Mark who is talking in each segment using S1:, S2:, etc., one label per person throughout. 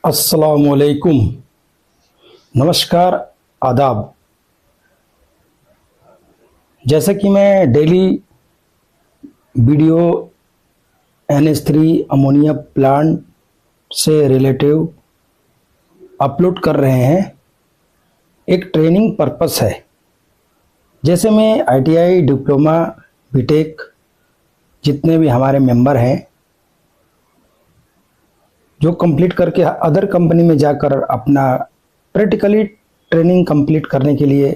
S1: अस्सलामुअलैकुम, नमस्कार, आदाब। जैसा कि मैं daily video NH3 ammonia plant से रिलेटिव अपलोड कर रहे हैं, एक ट्रेनिंग पर्पस है। जैसे मैं ITI डिप्लोमा बीटेक जितने भी हमारे मेंबर हैं जो कंप्लीट करके अदर कंपनी में जाकर अपना प्रैक्टिकली ट्रेनिंग कंप्लीट करने के लिए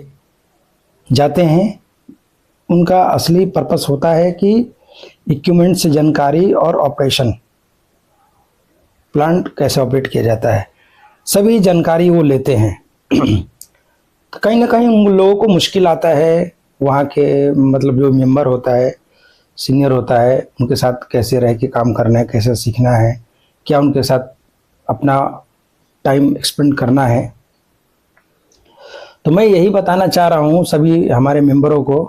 S1: जाते हैं, उनका असली पर्पस होता है कि इक्विपमेंट से जानकारी और ऑपरेशन, प्लांट कैसे ऑपरेट किया जाता है, सभी जानकारी वो लेते हैं। तो कहीं ना कहीं उन लोगों को मुश्किल आता है, वहाँ के मतलब जो मेंबर होता है, सीनियर होता है, उनके साथ कैसे रह के काम करना है, कैसे सीखना है, क्या उनके साथ अपना टाइम एक्सपेंड करना है। तो मैं यही बताना चाह रहा हूँ सभी हमारे मेंबरों को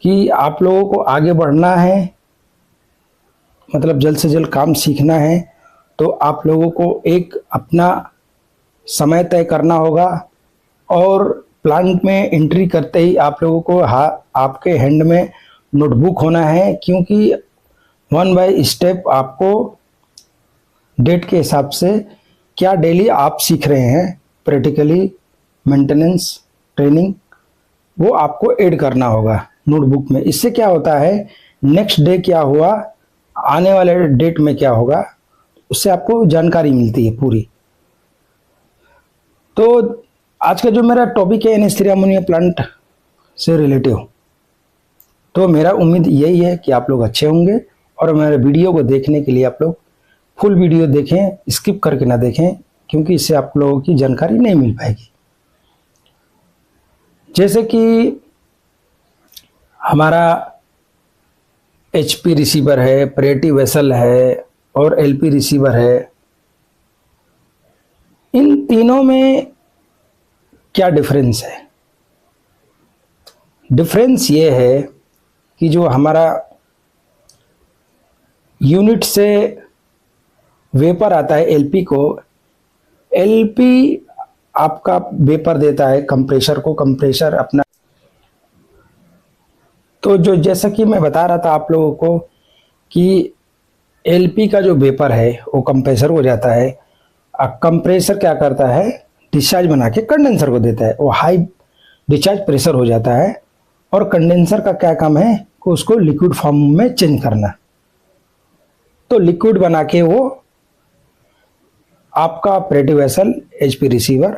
S1: कि आप लोगों को आगे बढ़ना है, मतलब जल्द से जल्द काम सीखना है, तो आप लोगों को एक अपना समय तय करना होगा और प्लांट में एंट्री करते ही आप लोगों को आपके हैंड में नोटबुक होना है, क्योंकि 1 बाय स्टेप आपको डेट के हिसाब से क्या डेली आप सीख रहे हैं, प्रैक्टिकली मेंटेनेंस ट्रेनिंग, वो आपको ऐड करना होगा नोटबुक में। इससे क्या होता है, नेक्स्ट डे क्या हुआ, आने वाले डेट में क्या होगा, उससे आपको जानकारी मिलती है पूरी। तो आज का जो मेरा टॉपिक है NH3 अमोनिया प्लांट से रिलेटिव, तो मेरा उम्मीद यही है कि आप लोग अच्छे होंगे और मेरे वीडियो को देखने के लिए आप लोग फुल वीडियो देखें, स्किप करके ना देखें, क्योंकि इससे आप लोगों की जानकारी नहीं मिल पाएगी। जैसे कि हमारा HP रिसीवर है, प्रेटी वेसल है और LP रिसीवर है, इन तीनों में क्या डिफरेंस है? डिफरेंस ये है कि जो हमारा यूनिट से वेपर आता है LP को, LP आपका वेपर देता है कंप्रेसर को, कंप्रेसर अपना। तो जो जैसा कि मैं बता रहा था आप लोगों को कि LP का जो वेपर है वो कंप्रेसर हो जाता है, कंप्रेसर क्या करता है, डिस्चार्ज बना के कंडेंसर को देता है, वो हाई डिस्चार्ज प्रेशर हो जाता है। और कंडेंसर का क्या काम है कि उसको लिक्विड फॉर्म में चेंज करना। तो लिक्विड बना के वो आपका प्रेटी वेसल HP रिसीवर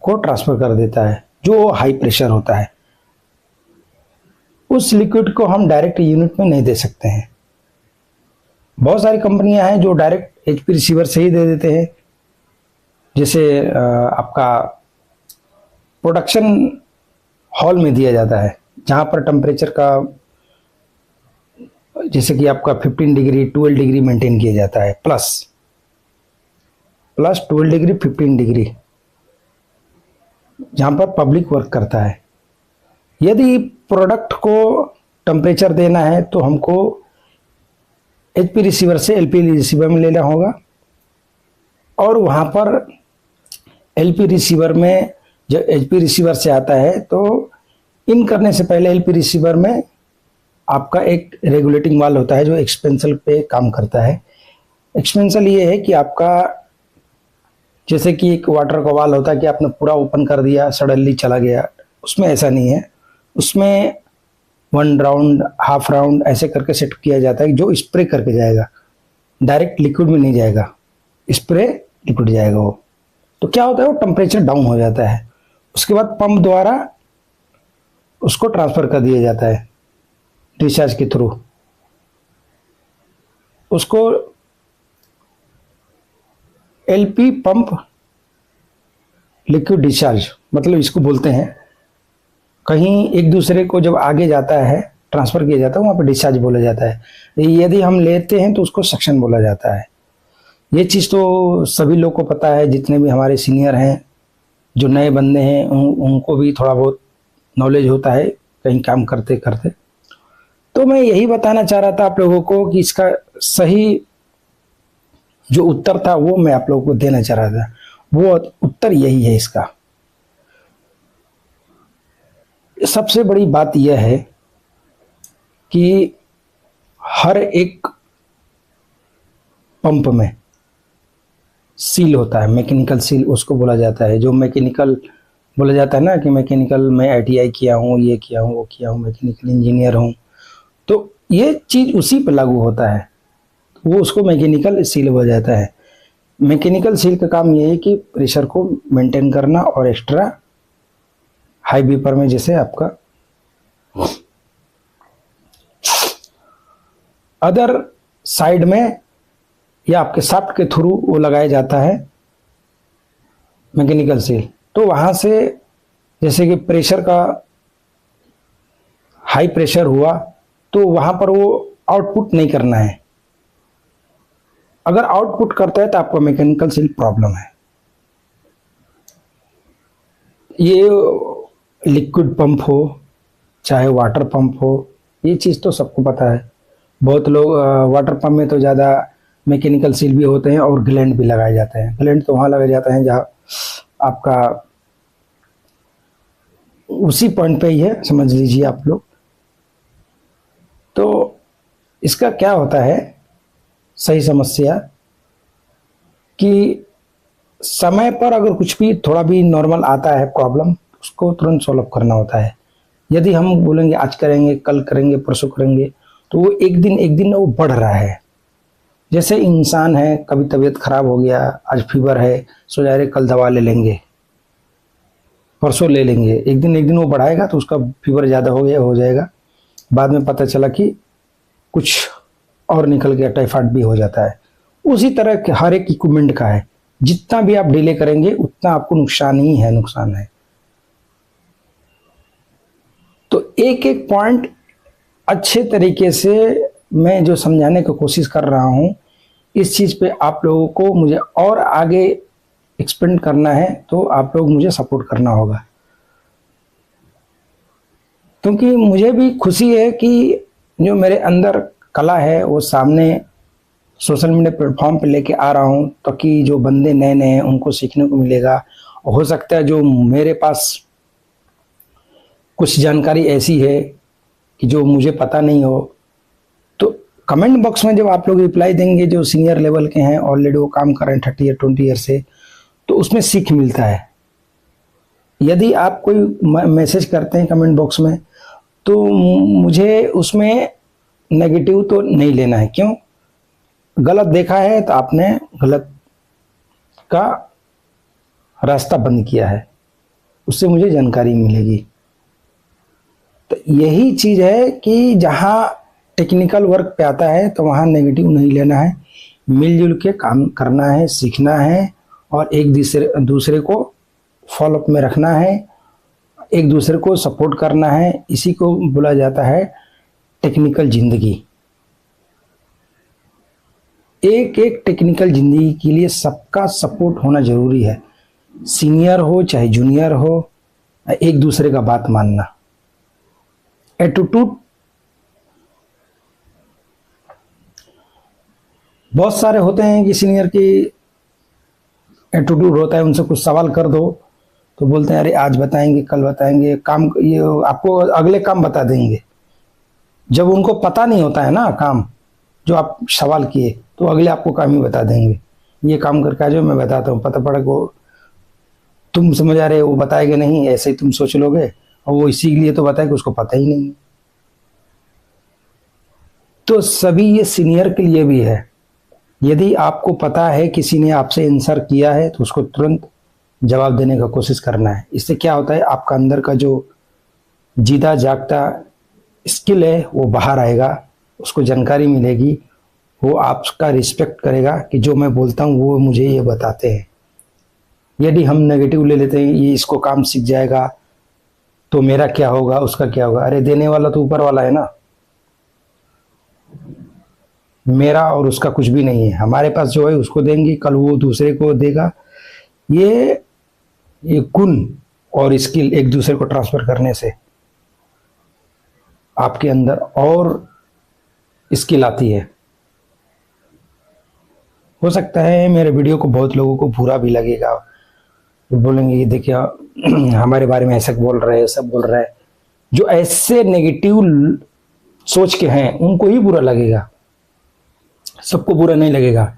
S1: को ट्रांसफर कर देता है, जो हाई प्रेशर होता है। उस लिक्विड को हम डायरेक्ट यूनिट में नहीं दे सकते हैं। बहुत सारी कंपनियां हैं जो डायरेक्ट HP रिसीवर से ही दे देते हैं। जैसे आपका प्रोडक्शन हॉल में दिया जाता है, जहां पर टेम्परेचर का जैसे कि आपका 15 डिग्री 12 डिग्री मेंटेन किया जाता है, प्लस 12 डिग्री 15 डिग्री, जहां पर पब्लिक वर्क करता है। यदि प्रोडक्ट को टेम्परेचर देना है तो हमको HP रिसीवर से LP रिसीवर में लेना होगा, और वहां पर LP रिसीवर में जब HP रिसीवर से आता है तो इन करने से पहले LP रिसीवर में आपका एक रेगुलेटिंग वाल्व होता है जो एक्सपेंसल पे काम करता है। एक्सपेंसल ये है कि आपका जैसे कि एक वाटर का वाल्व होता है कि आपने पूरा ओपन कर दिया, सडनली चला गया, उसमें ऐसा नहीं है। उसमें 1 राउंड, हाफ राउंड ऐसे करके सेट किया जाता है जो स्प्रे करके जाएगा, डायरेक्ट लिक्विड में नहीं जाएगा, स्प्रे लिक्विड जाएगा वो। तो क्या होता है, वो टेम्परेचर डाउन हो जाता है, उसके बाद पंप द्वारा उसको ट्रांसफर कर दिया जाता है डिस्चार्ज के थ्रू। उसको LP पंप लिक्विड डिस्चार्ज मतलब इसको बोलते हैं। कहीं एक दूसरे को जब आगे जाता है, ट्रांसफर किया जाता है, वहाँ पर डिस्चार्ज बोला जाता है। यदि हम लेते हैं तो उसको सक्शन बोला जाता है। ये चीज़ तो सभी लोग को पता है, जितने भी हमारे सीनियर हैं, जो नए बंदे हैं उनको भी थोड़ा बहुत नॉलेज होता है कहीं काम करते करते। तो मैं यही बताना चाह रहा था आप लोगों को कि इसका सही जो उत्तर था वो मैं आप लोगों को देना चाह रहा था, वो उत्तर यही है इसका। सबसे बड़ी बात यह है कि हर एक पंप में सील होता है, मैकेनिकल सील उसको बोला जाता है। जो मैकेनिकल बोला जाता है ना कि मैकेनिकल मैं ITI किया हूँ, ये किया हूँ, वो किया हूँ, मैकेनिकल इंजीनियर हूँ, तो ये चीज़ उसी पर लागू होता है, वो उसको मैकेनिकल सील बोला जाता है। मैकेनिकल सील का काम ये है कि प्रेशर को मेंटेन करना और एक्स्ट्रा हाई बीपर में जैसे आपका अदर साइड में या आपके शाफ्ट के थ्रू वो लगाया जाता है मैकेनिकल सील। तो वहां से जैसे कि प्रेशर का हाई प्रेशर हुआ तो वहां पर वो आउटपुट नहीं करना है। अगर आउटपुट करता है तो आपको मैकेनिकल सील प्रॉब्लम है। ये लिक्विड पंप हो चाहे वाटर पंप हो, ये चीज़ तो सबको पता है। बहुत लोग वाटर पंप में तो ज़्यादा मैकेनिकल सील भी होते हैं और ग्लैंड भी लगाए जाते हैं। ग्लैंड तो वहाँ लगाए जाते हैं जहाँ आपका उसी पॉइंट पे ही है, समझ लीजिए आप लोग। तो इसका क्या होता है सही समस्या कि समय पर अगर कुछ भी थोड़ा भी नॉर्मल आता है प्रॉब्लम, उसको तुरंत सॉल्व करना होता है। यदि हम बोलेंगे आज करेंगे, कल करेंगे, परसों करेंगे, तो वो एक दिन वो बढ़ रहा है। जैसे इंसान है, कभी तबीयत खराब हो गया, आज फीवर है, सो जा रहे कल दवा ले लेंगे, परसों ले लेंगे, एक दिन वो बढ़ाएगा तो उसका फीवर ज़्यादा हो जाएगा। बाद में पता चला कि कुछ और निकल गया, टाइफाइड भी हो जाता है। उसी तरह के हर एक इक्विपमेंट का है, जितना भी आप डिले करेंगे उतना आपको नुकसान ही है, नुकसान है। तो एक एक पॉइंट अच्छे तरीके से मैं जो समझाने की कोशिश कर रहा हूं, इस चीज़ पे आप लोगों को मुझे और आगे एक्सपेंड करना है तो आप लोग मुझे सपोर्ट करना होगा। क्योंकि मुझे भी खुशी है कि जो मेरे अंदर कला है वो सामने सोशल मीडिया प्लेटफॉर्म पे लेके आ रहा हूँ, ताकि जो बंदे नए नए हैं उनको सीखने को मिलेगा। और हो सकता है जो मेरे पास कुछ जानकारी ऐसी है कि जो मुझे पता नहीं हो, तो कमेंट बॉक्स में जब आप लोग रिप्लाई देंगे, जो सीनियर लेवल के हैं ऑलरेडी वो काम कर रहे हैं 30 या 20 ईयर से, तो उसमें सीख मिलता है। यदि आप कोई मैसेज करते हैं कमेंट बॉक्स में, तो मुझे उसमें नेगेटिव तो नहीं लेना है। क्यों? गलत देखा है तो आपने गलत का रास्ता बंद किया है, उससे मुझे जानकारी मिलेगी। तो यही चीज़ है कि जहाँ टेक्निकल वर्क पे आता है तो वहाँ नेगेटिव नहीं लेना है, मिलजुल के काम करना है, सीखना है और एक दूसरे को फॉलोअप में रखना है, एक दूसरे को सपोर्ट करना है। इसी को बोला जाता है टेक्निकल जिंदगी। एक एक टेक्निकल जिंदगी के लिए सबका सपोर्ट होना जरूरी है, सीनियर हो चाहे जूनियर हो, एक दूसरे का बात मानना। एटीट्यूड बहुत सारे होते हैं कि सीनियर की एटीट्यूड होता है, उनसे कुछ सवाल कर दो तो बोलते हैं अरे आज बताएंगे, कल बताएंगे, काम ये आपको अगले काम बता देंगे। जब उनको पता नहीं होता है ना काम जो आप सवाल किए, तो अगले आपको काम ही बता देंगे, ये काम करके आ जाओ मैं बताता हूँ। पता पड़ा को तुम समझ आ रहे वो बताएंगे नहीं, ऐसे ही तुम सोच लोगे, और वो इसीलिए तो बताए कि उसको पता ही नहीं। तो सभी ये सीनियर के लिए भी है। यदि आपको पता है किसी ने आपसे आंसर किया है तो उसको तुरंत जवाब देने का कोशिश करना है। इससे क्या होता है, आपका अंदर का जो जीता जागता स्किल है वो बाहर आएगा, उसको जानकारी मिलेगी, वो आपका रिस्पेक्ट करेगा कि जो मैं बोलता हूँ वो मुझे ये बताते हैं। यदि हम नेगेटिव ले लेते हैं, ये इसको काम सीख जाएगा तो मेरा क्या होगा, उसका क्या होगा, अरे देने वाला तो ऊपर वाला है ना, मेरा और उसका कुछ भी नहीं है। हमारे पास जो है उसको देंगे, कल वो दूसरे को देगा। ये गुण और स्किल एक दूसरे को ट्रांसफर करने से आपके अंदर और स्किल आती है। हो सकता है मेरे वीडियो को बहुत लोगों को बुरा भी लगेगा, वो बोलेंगे कि देखिए हमारे बारे में ऐसा बोल रहे हैं, सब बोल रहे हैं। जो ऐसे नेगेटिव सोच के हैं उनको ही बुरा लगेगा, सबको बुरा नहीं लगेगा।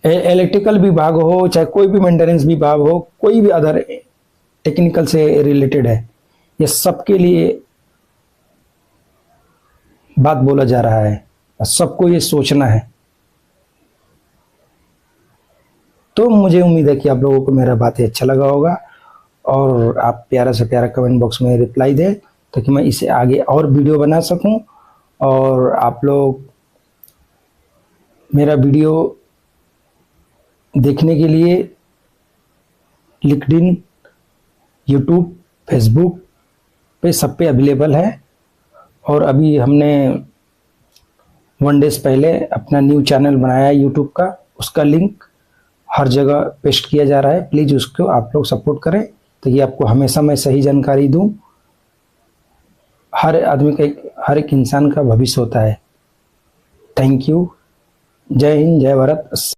S1: इलेक्ट्रिकल विभाग हो, चाहे कोई भी मेंटेनेंस विभाग हो, कोई भी अदर टेक्निकल से रिलेटेड है, ये सबके लिए बात बोला जा रहा है, सबको ये सोचना है। तो मुझे उम्मीद है कि आप लोगों को मेरा बातें अच्छा लगा होगा और आप प्यारा से प्यारा कमेंट बॉक्स में रिप्लाई दें ताकि मैं इसे आगे और वीडियो बना सकूं। और आप लोग मेरा वीडियो देखने के लिए लिंक्डइन, यूट्यूब, फेसबुक पे सब पे अवेलेबल है। और अभी हमने 1 डेज पहले अपना न्यू चैनल बनाया यूट्यूब का, उसका लिंक हर जगह पेस्ट किया जा रहा है। प्लीज़ उसको आप लोग सपोर्ट करें ताकि आपको हमेशा मैं सही जानकारी दूं। हर आदमी का, हर एक इंसान का भविष्य होता है। Thank you. जय हिंद, जय भारत।